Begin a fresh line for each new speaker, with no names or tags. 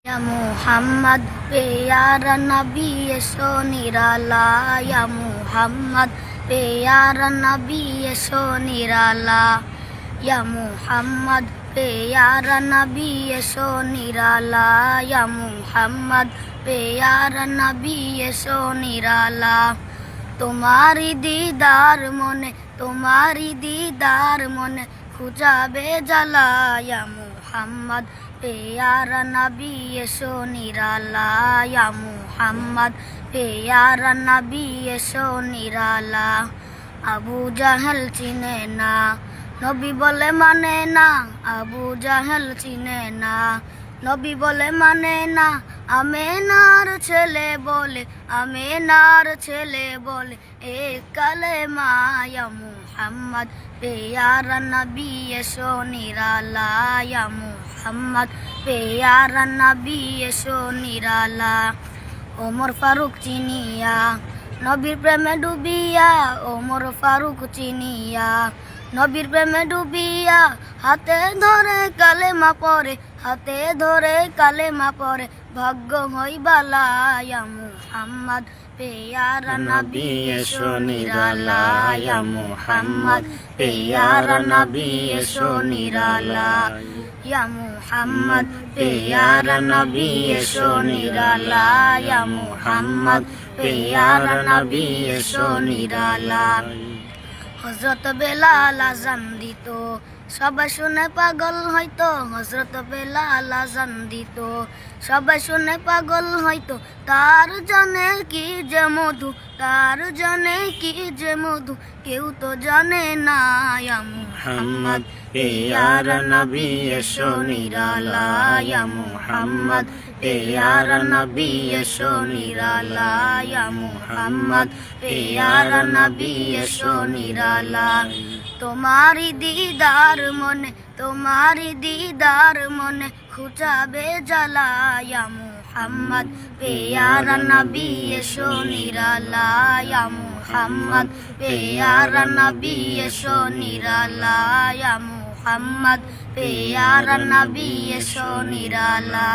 या मुहम्मद प्यारा नबी एसो निराला या मुहम्मद प्यारा नबी एसो निराला या मुहम्मद प्यारा नबी एसो निराला या मुहम्मद प्यारा नबी एसो निराला तुम्हारी दीदार मने खुजाबे जला या मुहम्मद प्यारा नबी एसो निराला या मुहम्मद प्यारा नबी एसो निराला আবু জাহেল চিনে না নবী বলে মানে না আবু জাহেল চিনে না নবী বলে মানে না আমেনার ছেলে বলে এ কালেমা ইয়া মুহাম্মদ প্যারা নবী এসো নিরালা ইয়া মুহাম্মদ প্যারা নবী এসো নিরালা ওমর ফারুক চিনিয়া নবীর প্রেমে ডুবিয়া ওমর ফারুক চিনিয়া নবীর প্রেমে ডুবিয়া হাতে ধরে কালেমা পরে ভাগ্য হইবালা ইয়া মুহাম্মদ প্যারা নবী এসো নিরালা ইয়া মুহাম্মদ প্যারা নবী এসো নিরালা ইয়া মুহাম্মদ প্যারা নবী এসো নিরালা ইয়া মুহাম্মদ প্যারা নবী এসো নিরালা হযরত বেলাল আযান দিত সবাই শুনে পাগল হইতো হযরত বেলাল আযান দিত সবাই শুনে পাগল হইতো তার জানে কি যে মধু কেউ তো জানে না ইয়া মুহাম্মদ প্যারা নবী এসো নিরালা ইয়া মুহাম্মদ প্যারা নবী এসো নিরালা ইয়া মুহাম্মদ প্যারা নবী এসো নিরালা তোমারি দিদার মনে খুঁজাবে জ্বালা ইয়া মুহাম্মদ প্যারা নবী এসো নিরালা ইয়া মুহাম্মদ প্যারা নবী এসো নিরালা ইয়া মুহাম্মদ প্যারা নবী এসো নিরালা।